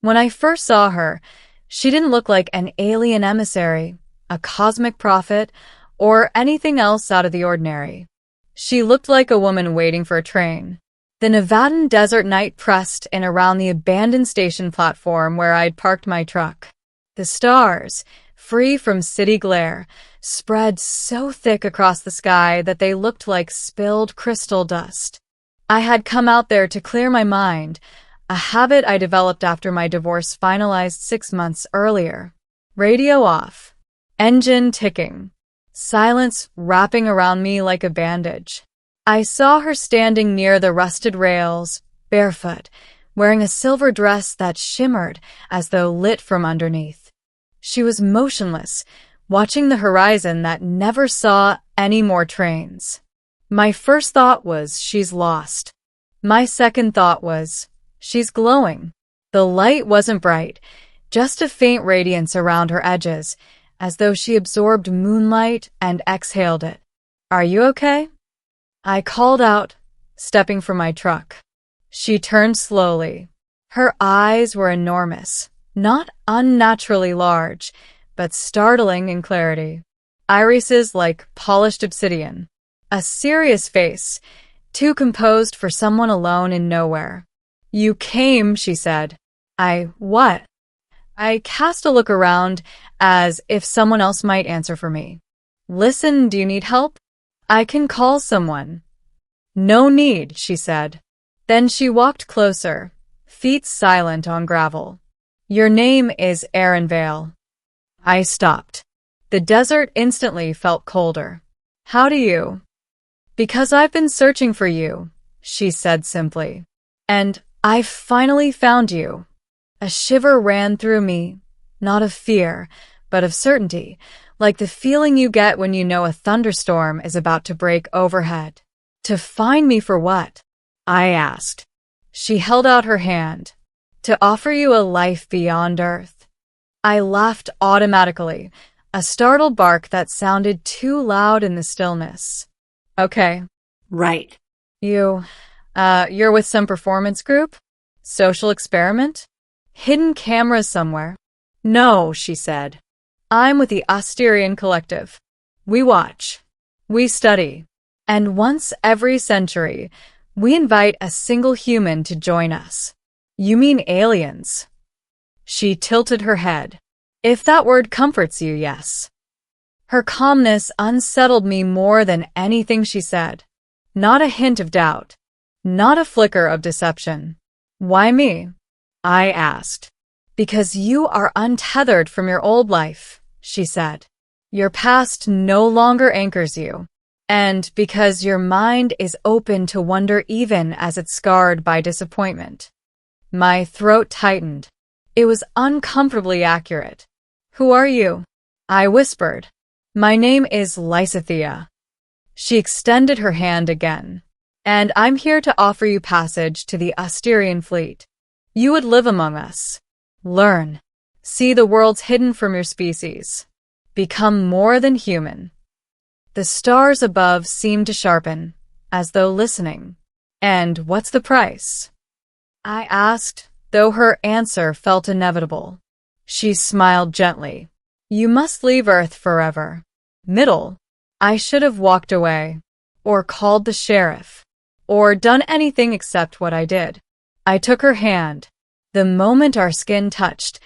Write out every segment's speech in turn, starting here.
When I first saw her, she didn't look like an alien emissary, a cosmic prophet, or anything else out of the ordinary. She looked like a woman waiting for a train. The Nevadan desert night pressed in around the abandoned station platform where I'd parked my truck. The stars, free from city glare, spread so thick across the sky that they looked like spilled crystal dust. I had come out there to clear my mind, a habit I developed after my divorce finalized 6 months earlier. Radio off. Engine ticking. Silence wrapping around me like a bandage. I saw her standing near the rusted rails, barefoot, wearing a silver dress that shimmered as though lit from underneath. She was motionless, watching the horizon that never saw any more trains. My first thought was, she's lost. My second thought was, she's glowing. The light wasn't bright, just a faint radiance around her edges, as though she absorbed moonlight and exhaled it. "Are you okay?" I called out, stepping from my truck. She turned slowly. Her eyes were enormous, not unnaturally large, but startling in clarity. Irises like polished obsidian. A serious face, too composed for someone alone in nowhere. "You came," she said. What? I cast a look around as if someone else might answer for me. "Listen, do you need help? I can call someone." "No need," she said. Then she walked closer, feet silent on gravel. "Your name is Aaron Vale." I stopped. The desert instantly felt colder. "How do you?" "Because I've been searching for you," she said simply. "And I've finally found you." A shiver ran through me, not of fear, but of certainty, like the feeling you get when you know a thunderstorm is about to break overhead. "To find me for what?" I asked. She held out her hand. "To offer you a life beyond Earth." I laughed automatically, a startled bark that sounded too loud in the stillness. "Okay." "Right." You're with some performance group? Social experiment? Hidden cameras somewhere?" "No," she said. "I'm with the Asterion collective. We watch. We study. And once every century, we invite a single human to join us." "You mean aliens?" She tilted her head. "If that word comforts you, yes." Her calmness unsettled me more than anything she said. Not a hint of doubt. Not a flicker of deception. "Why me?" I asked. "Because you are untethered from your old life," she said. "Your past no longer anchors you. And because your mind is open to wonder even as it's scarred by disappointment." My throat tightened. It was uncomfortably accurate. "Who are you?" I whispered. "My name is Lysithea." She extended her hand again. "And I'm here to offer you passage to the Asterion fleet. You would live among us. Learn. See the worlds hidden from your species. Become more than human." The stars above seemed to sharpen, as though listening. "And what's the price?" I asked, though her answer felt inevitable. She smiled gently. "You must leave Earth forever." Middle. I should have walked away, or called the sheriff, or done anything except what I did. I took her hand. The moment our skin touched,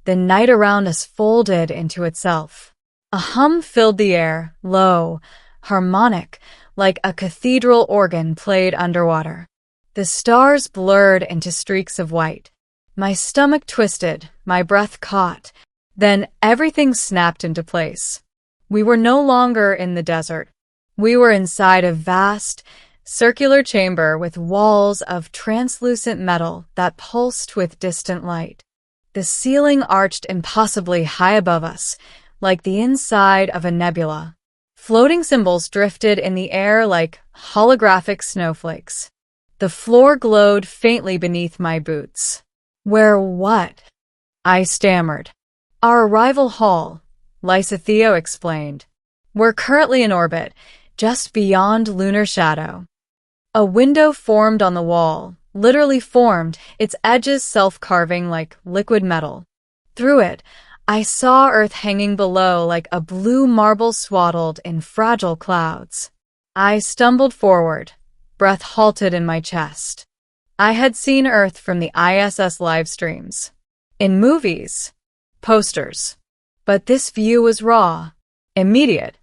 the night around us folded into itself. A hum filled the air, low, harmonic, like a cathedral organ played underwater. The stars blurred into streaks of white. My stomach twisted, my breath caught. Then everything snapped into place. We were no longer in the desert. We were inside a vast, circular chamber with walls of translucent metal that pulsed with distant light. The ceiling arched impossibly high above us, like the inside of a nebula. Floating symbols drifted in the air like holographic snowflakes. The floor glowed faintly beneath my boots. "Where what?" I stammered. "Our arrival hall," Lysithea explained. "We're currently in orbit, just beyond lunar shadow." A window formed on the wall, literally formed, its edges self-carving like liquid metal. Through it, I saw Earth hanging below like a blue marble swaddled in fragile clouds. I stumbled forward, breath halted in my chest. I had seen Earth from the ISS live streams, in movies, posters. But this view was raw, immediate,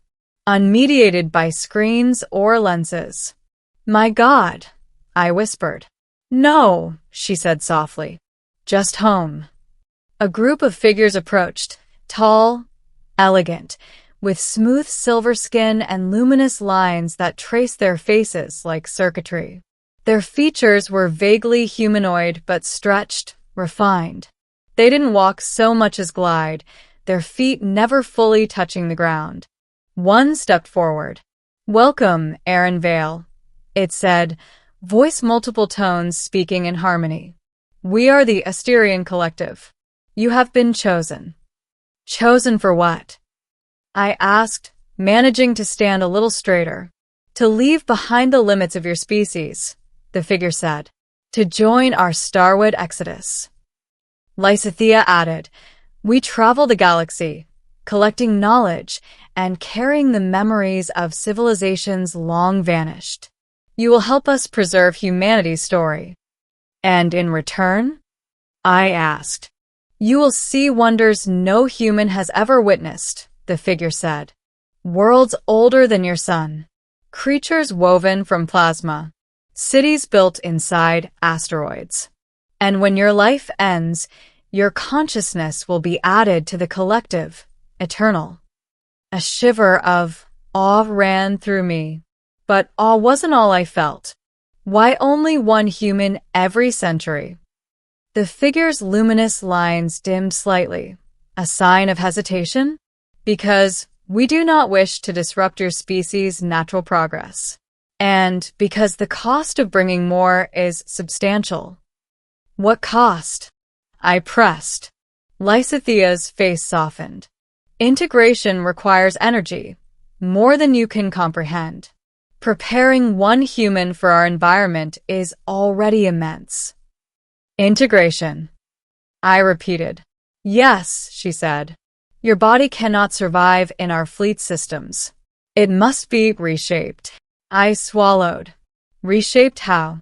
unmediated by screens or lenses. My God, I whispered. No, she said softly. Just home. A group of figures approached, tall, elegant, with smooth silver skin and luminous lines that traced their faces like circuitry. Their features were vaguely humanoid but stretched, refined. They didn't walk so much as glide, their feet never fully touching the ground. One stepped forward. "Welcome, Aaron Vale," it said, voice multiple tones speaking in harmony. "We are the Asterion Collective. You have been chosen." "Chosen for what?" I asked, managing to stand a little straighter. "To leave behind the limits of your species," the figure said. "To join our starward exodus." Lysithea added, "We travel the galaxy, collecting knowledge and carrying the memories of civilizations long vanished. You will help us preserve humanity's story." "And in return?" I asked. "You will see wonders no human has ever witnessed," the figure said. "Worlds older than your sun, creatures woven from plasma, cities built inside asteroids. And when your life ends, your consciousness will be added to the collective, eternal." A shiver of awe ran through me. But awe wasn't all I felt. Why only one human every century? The figure's luminous lines dimmed slightly, a sign of hesitation. "Because we do not wish to disrupt your species' natural progress. And because the cost of bringing more is substantial." "What cost?" I pressed. Lysithea's face softened. "Integration requires energy, more than you can comprehend. Preparing one human for our environment is already immense." "Integration," I repeated. "Yes," she said. "Your body cannot survive in our fleet systems. It must be reshaped." I swallowed. "Reshaped how?"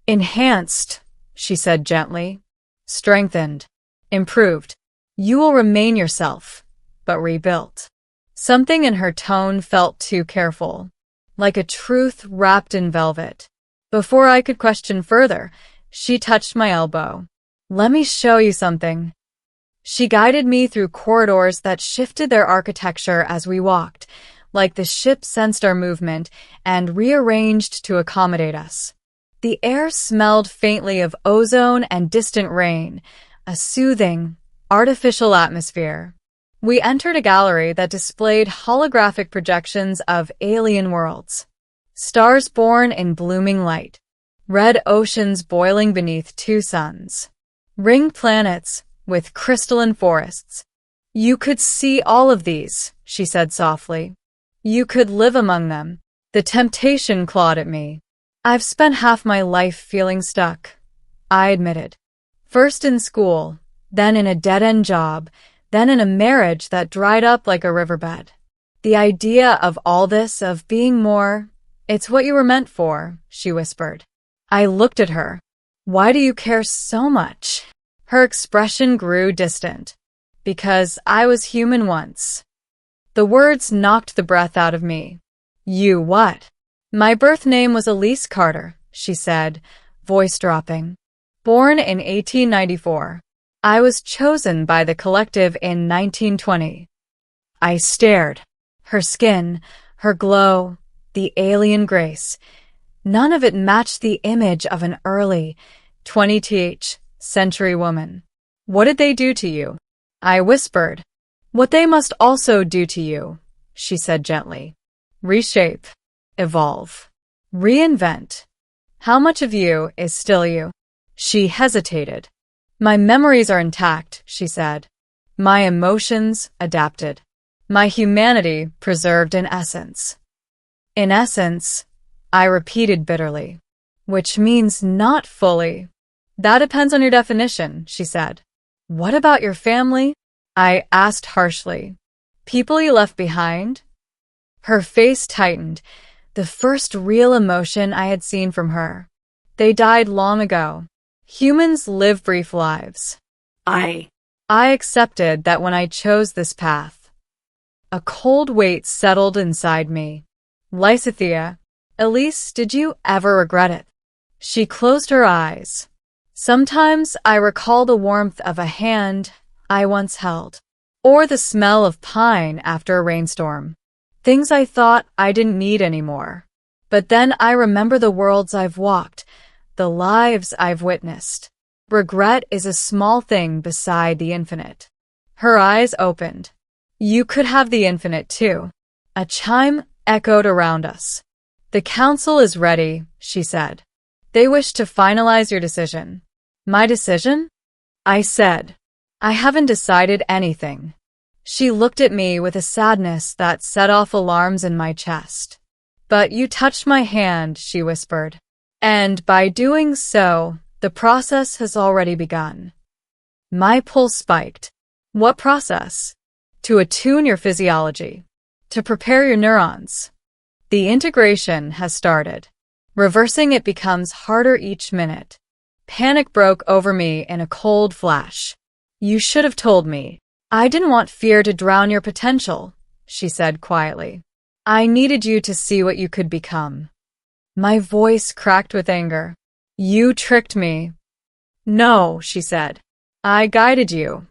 "Enhanced," she said gently. "Strengthened. Improved. You will remain yourself, but rebuilt." Something in her tone felt too careful, like a truth wrapped in velvet. Before I could question further, she touched my elbow. "Let me show you something." She guided me through corridors that shifted their architecture as we walked, like the ship sensed our movement and rearranged to accommodate us. The air smelled faintly of ozone and distant rain, a soothing, artificial atmosphere. We entered a gallery that displayed holographic projections of alien worlds. Stars born in blooming light, red oceans boiling beneath two suns, ringed planets with crystalline forests. "You could see all of these," she said softly. "You could live among them." The temptation clawed at me. "I've spent half my life feeling stuck," I admitted. First in school, then in a dead-end job, then in a marriage that dried up like a riverbed. The idea of all this, of being more, "It's what you were meant for," she whispered. I looked at her. "Why do you care so much?" Her expression grew distant. "Because I was human once." The words knocked the breath out of me. "You what?" "My birth name was Elise Carter," she said, voice dropping. "Born in 1894. I was chosen by the collective in 1920. I stared. Her skin, her glow, the alien grace. None of it matched the image of an early, 20th century woman. "What did they do to you?" I whispered. "What they must also do to you," she said gently. "Reshape, evolve, reinvent. How much of you is still you?" She hesitated. "My memories are intact," she said. "My emotions adapted. My humanity preserved in essence." "In essence," I repeated bitterly. which means not fully. That depends on your definition, she said. What about your family? I asked harshly. People you left behind? Her face tightened, the first real emotion I had seen from her. They died long ago. Humans live brief lives. I accepted that when I chose this path. A cold weight settled inside me. Lysithea, Elise, did you ever regret it? She closed her eyes. Sometimes I recall the warmth of a hand I once held, or the smell of pine after a rainstorm. Things I thought I didn't need anymore. But then I remember the worlds I've walked, the lives I've witnessed. Regret is a small thing beside the infinite. Her eyes opened. You could have the infinite too. A chime echoed around us. The council is ready, she said. They wish to finalize your decision. My decision? I said. I haven't decided anything. She looked at me with a sadness that set off alarms in my chest. But you touched my hand, she whispered. And by doing so, the process has already begun. My pulse spiked. What process? To attune your physiology. To prepare your neurons. The integration has started. Reversing it becomes harder each minute. Panic broke over me in a cold flash. You should have told me. I didn't want fear to drown your potential, she said quietly. I needed you to see what you could become. My voice cracked with anger. You tricked me. No, she said. I guided you.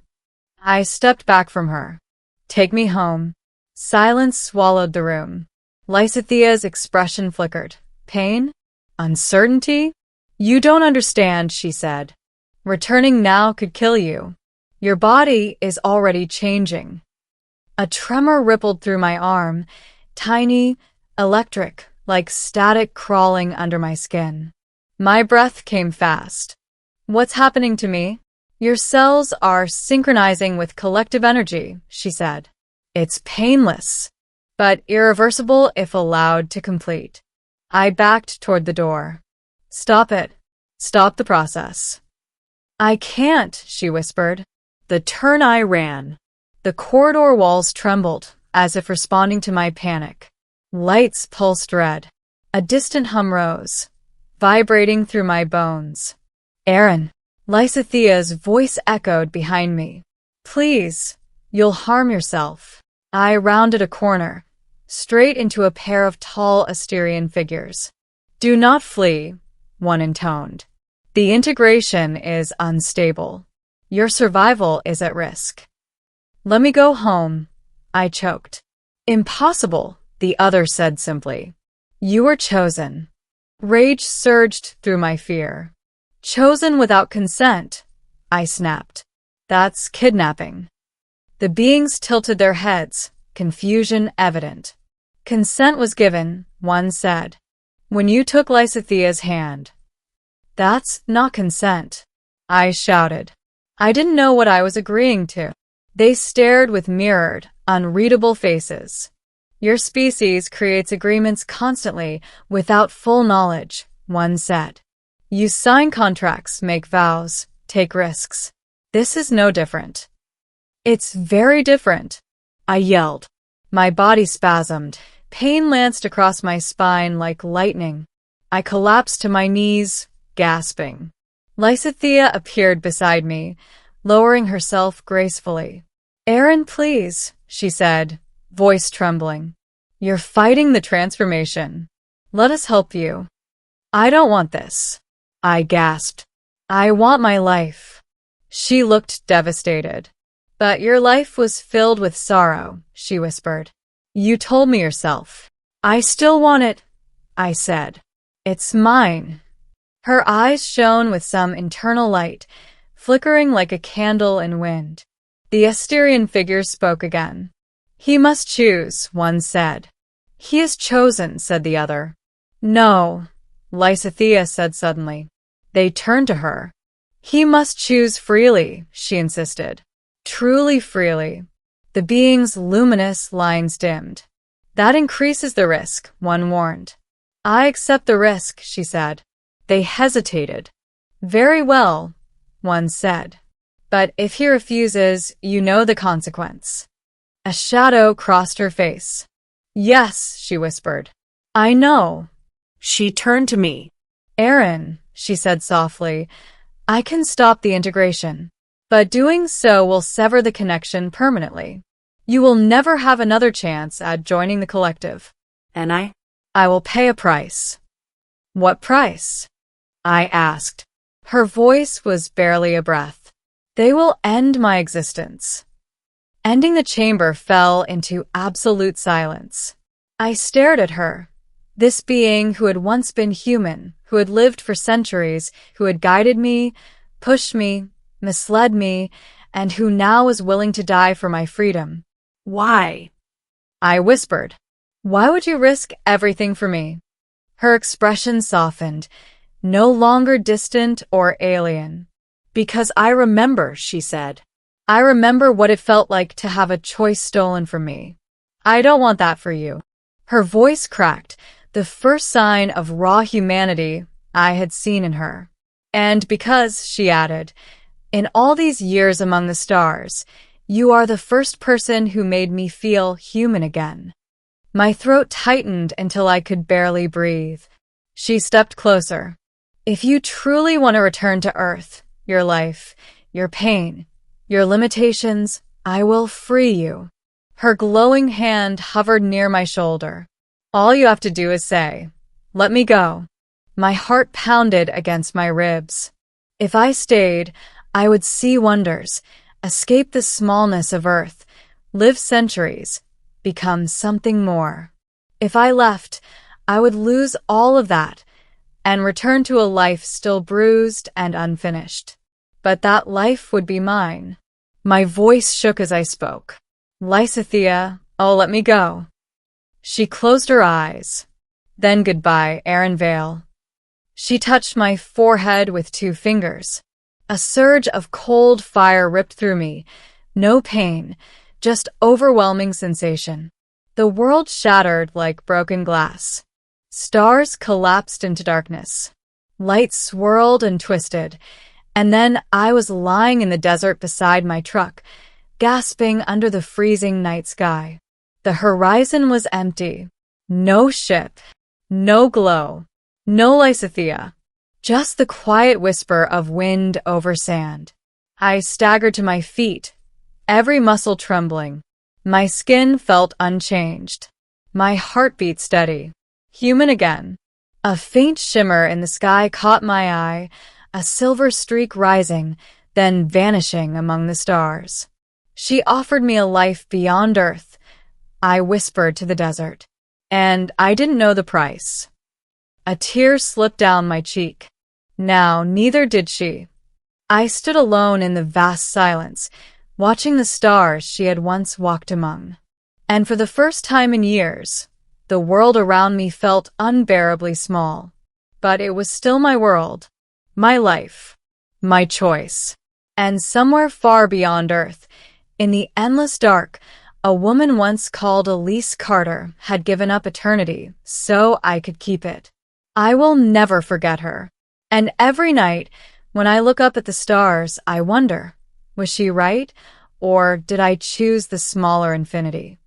I stepped back from her. Take me home. Silence swallowed the room. Lysithea's expression flickered. Pain? Uncertainty? You don't understand, she said. Returning now could kill you. Your body is already changing. A tremor rippled through my arm, tiny, electric, like static crawling under my skin. My breath came fast. What's happening to me? Your cells are synchronizing with collective energy, she said. It's painless, but irreversible if allowed to complete. I backed toward the door. Stop it. Stop the process. I can't, she whispered. The turn I ran. The corridor walls trembled, as if responding to my panic. Lights pulsed red. A distant hum rose, vibrating through my bones. Aaron, Lysithea's voice echoed behind me. Please, you'll harm yourself. I rounded a corner, straight into a pair of tall Asterion figures. Do not flee, one intoned. The integration is unstable. Your survival is at risk. Let me go home, I choked. Impossible, the other said simply. You were chosen. Rage surged through my fear. Chosen without consent, I snapped. That's kidnapping. The beings tilted their heads, confusion evident. Consent was given, one said. When you took Lysithea's hand. That's not consent, I shouted. I didn't know what I was agreeing to. They stared with mirrored, unreadable faces. Your species creates agreements constantly without full knowledge, one said. You sign contracts, make vows, take risks. This is no different. It's very different, I yelled. My body spasmed. Pain lanced across my spine like lightning. I collapsed to my knees, gasping. Lysithea appeared beside me, lowering herself gracefully. Aaron, please, she said, voice trembling. You're fighting the transformation. Let us help you. I don't want this, I gasped. I want my life. She looked devastated. But your life was filled with sorrow, she whispered. You told me yourself. I still want it, I said. It's mine. Her eyes shone with some internal light, flickering like a candle in wind. The Asterion figure spoke again. He must choose, one said. He is chosen, said the other. No, Lysithea said suddenly. They turned to her. He must choose freely, she insisted. Truly freely. The being's luminous lines dimmed. That increases the risk, one warned. I accept the risk, she said. They hesitated. "Very well," one said. "But if he refuses, you know the consequence." A shadow crossed her face. "Yes," she whispered. "I know." She turned to me. "Aaron," she said softly, "I can stop the integration, but doing so will sever the connection permanently. You will never have another chance at joining the collective." And "I will pay a price." "What price?" I asked. Her voice was barely a breath. "They will end my existence." Ending the chamber fell into absolute silence. I stared at her. This being who had once been human, who had lived for centuries, who had guided me, pushed me, misled me, and who now was willing to die for my freedom. "Why?" I whispered. "Why would you risk everything for me?" Her expression softened, no longer distant or alien. "Because I remember," she said. "I remember what it felt like to have a choice stolen from me. I don't want that for you." Her voice cracked, the first sign of raw humanity I had seen in her. "And because," she added, "in all these years among the stars, you are the first person who made me feel human again." My throat tightened until I could barely breathe. She stepped closer. "If you truly want to return to Earth, your life, your pain, your limitations, I will free you." Her glowing hand hovered near my shoulder. "All you have to do is say, 'Let me go.'" My heart pounded against my ribs. If I stayed, I would see wonders, escape the smallness of Earth, live centuries, become something more. If I left, I would lose all of that and return to a life still bruised and unfinished. But that life would be mine. My voice shook as I spoke. "Lysithea, oh, let me go." She closed her eyes. "Then goodbye, Aaron Vale." She touched my forehead with 2 fingers. A surge of cold fire ripped through me. No pain, just overwhelming sensation. The world shattered like broken glass. Stars collapsed into darkness. Light swirled and twisted, and then I was lying in the desert beside my truck, gasping under the freezing night sky. The horizon was empty. No ship, no glow, no Lysithea, just the quiet whisper of wind over sand. I staggered to my feet, every muscle trembling. My skin felt unchanged. My heartbeat steady. Human again. A faint shimmer in the sky caught my eye, a silver streak rising, then vanishing among the stars. She offered me a life beyond Earth, I whispered to the desert. And I didn't know the price. A tear slipped down my cheek. Now, neither did she. I stood alone in the vast silence, watching the stars she had once walked among. And for the first time in years, the world around me felt unbearably small. But it was still my world, my life, my choice. And somewhere far beyond Earth, in the endless dark, a woman once called Elise Carter had given up eternity so I could keep it. I will never forget her. And every night, when I look up at the stars, I wonder, was she right, or did I choose the smaller infinity?